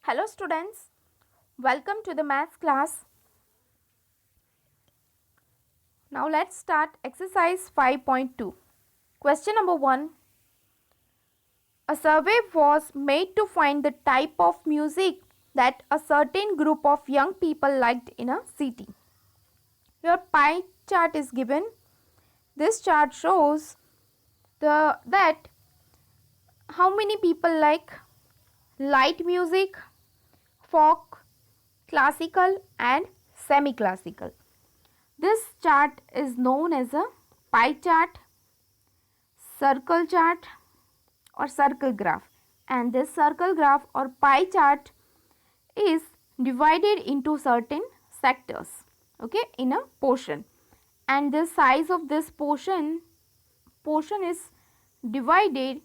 Hello students, welcome to the maths class. Now let's start exercise 5.2. Question number 1. A survey was made to find the type of music that a certain group of young people liked in a city. Your pie chart is given. This chart shows that how many people like light music, folk, classical and semi-classical. This chart is known as a pie chart, circle chart or circle graph, and this circle graph or pie chart is divided into certain sectors, okay, in a portion, and the size of this portion is divided,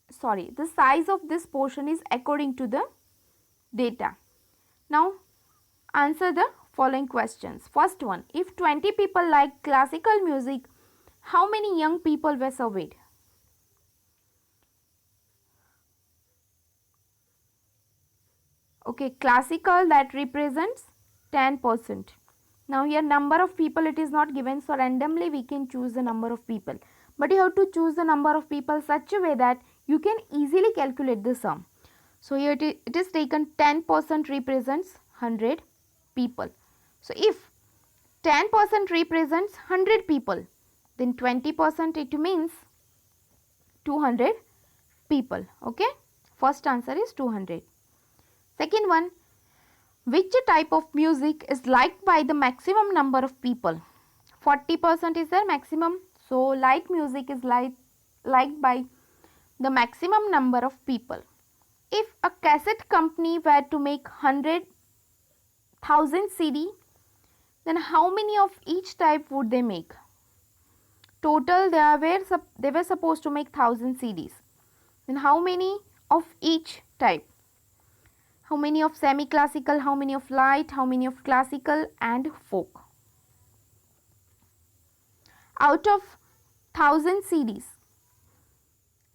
the size of this portion is according to the data. Now answer the following questions. First one, if 20 people like classical music, how many young people were surveyed? Okay, classical, that represents 10%. Now here number of people it is not given, so randomly we can choose the number of people. But you have to choose the number of people such a way that you can easily calculate the sum. So here it is taken 10% represents 100 people. So if 10% represents 100 people, then 20% it means 200 people. Okay, first answer is 200. Second one, which type of music is liked by the maximum number of people? 40% is their maximum, so light music is liked by the maximum number of people. If a cassette company were to make 100,000 CD, then how many of each type would they make? Total they were supposed to make 1000 CDs. Then how many of each type? How many of semi-classical, how many of light, how many of classical and folk? Out of 1000 CDs,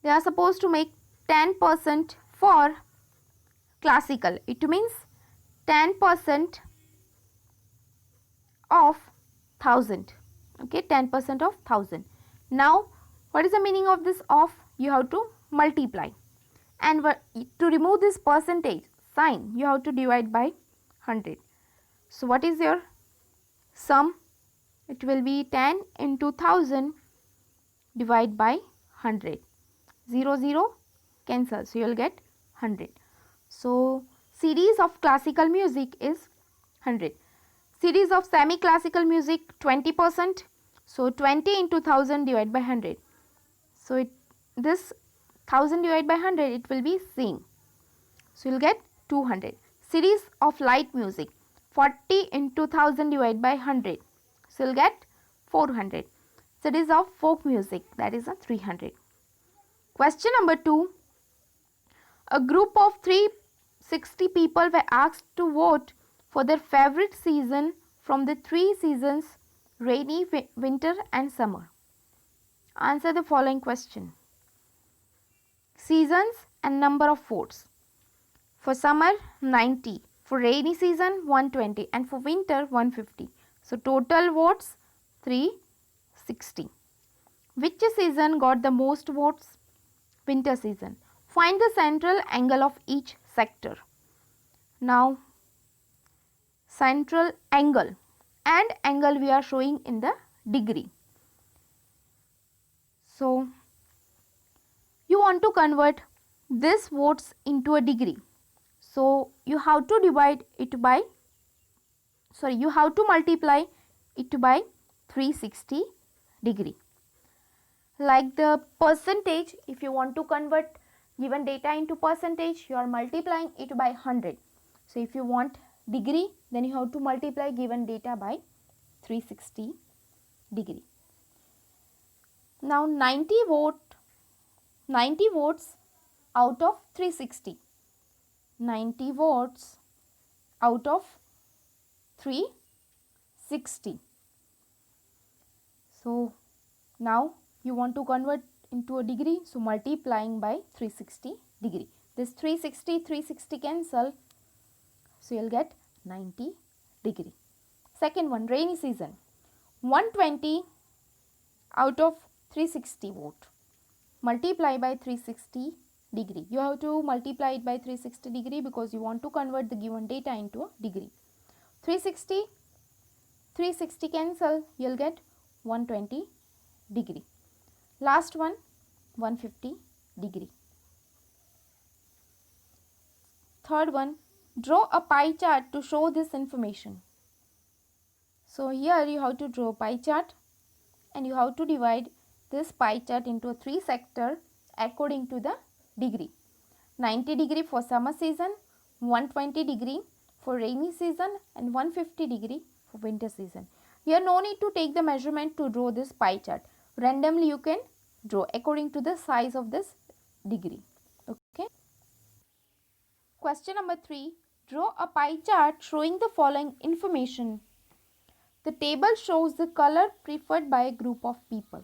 they are supposed to make 10% for classical. It means 10% of 1000. Okay, 10% of 1000. Now, what is the meaning of this of? You have to multiply. And to remove this percentage sign, you have to divide by 100. So what is your sum? It will be 10 into 1000 divided by 100. 0 0 cancel, so you will get 100. So series of classical music is 100. Series of semi classical music 20%. So 20 into 1000 divided by 100. So this 1000 divided by 100, it will be same. So you will get 200. Series of light music 40 into 1000 divided by 100. So you will get 400. Series of folk music, that is a 300. Question number 2. A group of 360 people were asked to vote for their favorite season from the three seasons, rainy, winter and summer. Answer the following question. Seasons and number of votes. For summer 90, for rainy season 120 and for winter 150. So total votes 360. Which season got the most votes? Winter season. Find the central angle of each sector. Now central angle and angle we are showing in the degree. So you want to convert this votes into a degree. So you have to multiply it by 360 degree. Like the percentage, if you want to convert given data into percentage, you are multiplying it by 100. So if you want degree, then you have to multiply given data by 360 degree. Now 90 votes out of 360. 90 votes out of 360. So now you want to convert into a degree, so multiplying by 360 degree. This 360 cancel. So you'll get 90 degree. Second one, rainy season. 120 out of 360 volt. Multiply by 360 degree. You have to multiply it by 360 degree because you want to convert the given data into a degree. 360 cancel, you'll get 120 degree. Last one, 150 degree. Third one, draw a pie chart to show this information. So here you have to draw a pie chart and you have to divide this pie chart into 3 sectors according to the degree. 90 degree for summer season, 120 degree for rainy season and 150 degree for winter season. Here no need to take the measurement to draw this pie chart. Randomly you can draw according to the size of this degree. Okay. Question number 3. Draw a pie chart showing the following information. The table shows the color preferred by a group of people.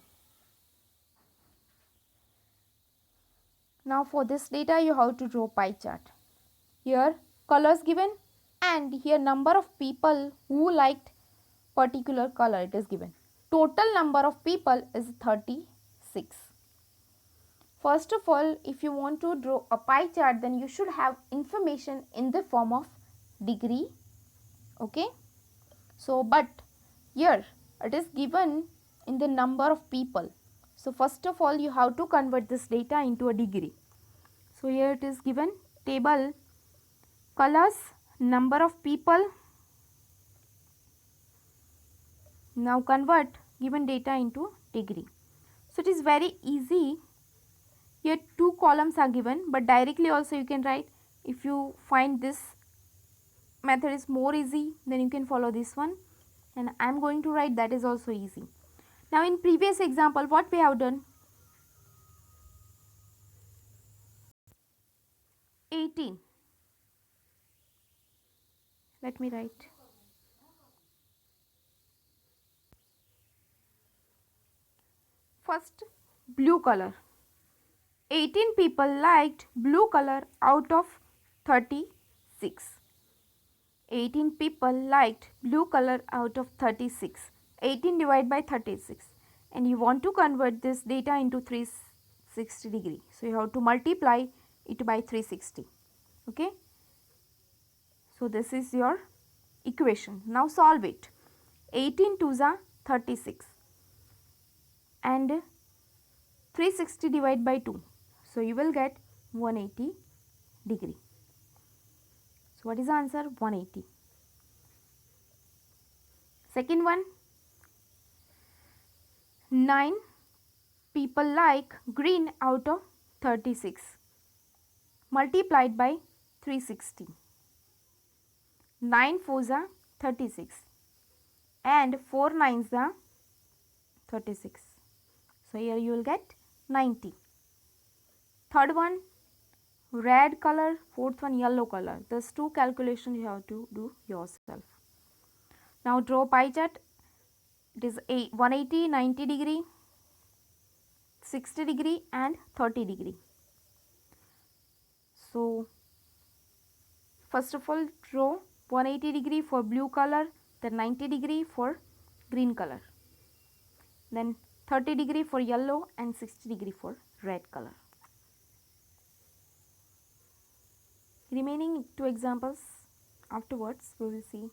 Now for this data you have to draw pie chart. Here colors given and here number of people who liked particular color it is given. Total number of people is 36. First of all, if you want to draw a pie chart, then you should have information in the form of degree. Okay. So, but here it is given in the number of people. So, first of all, you have to convert this data into a degree. So, here it is given table colors, number of people. Now, convert given data into degree. So, it is very easy. Here 2 columns are given, but directly also you can write. If you find this method is more easy, then you can follow this one, and I am going to write that is also easy. Now in previous example what we have done, 18, let me write. First, blue color. 18 people liked blue color out of 36. 18 people liked blue color out of 36. 18 divided by 36. And you want to convert this data into 360 degree. So you have to multiply it by 360. Okay. So this is your equation. Now solve it. 18 twos are 36. And 360 divided by 2. So you will get 180 degree. So what is the answer? 180. Second one, 9 people like green out of 36 multiplied by 360. 9 fours are 36 and 4 nines are 36. So here you will get 90. Third one, red color. Fourth one, yellow color. These 2 calculations you have to do yourself. Now draw pie chart. It is 180, 90 degree, 60 degree and 30 degree. So first of all draw 180 degree for blue color, then 90 degree for green color, then 30 degree for yellow and 60 degree for red color. Remaining 2 examples afterwards we will see.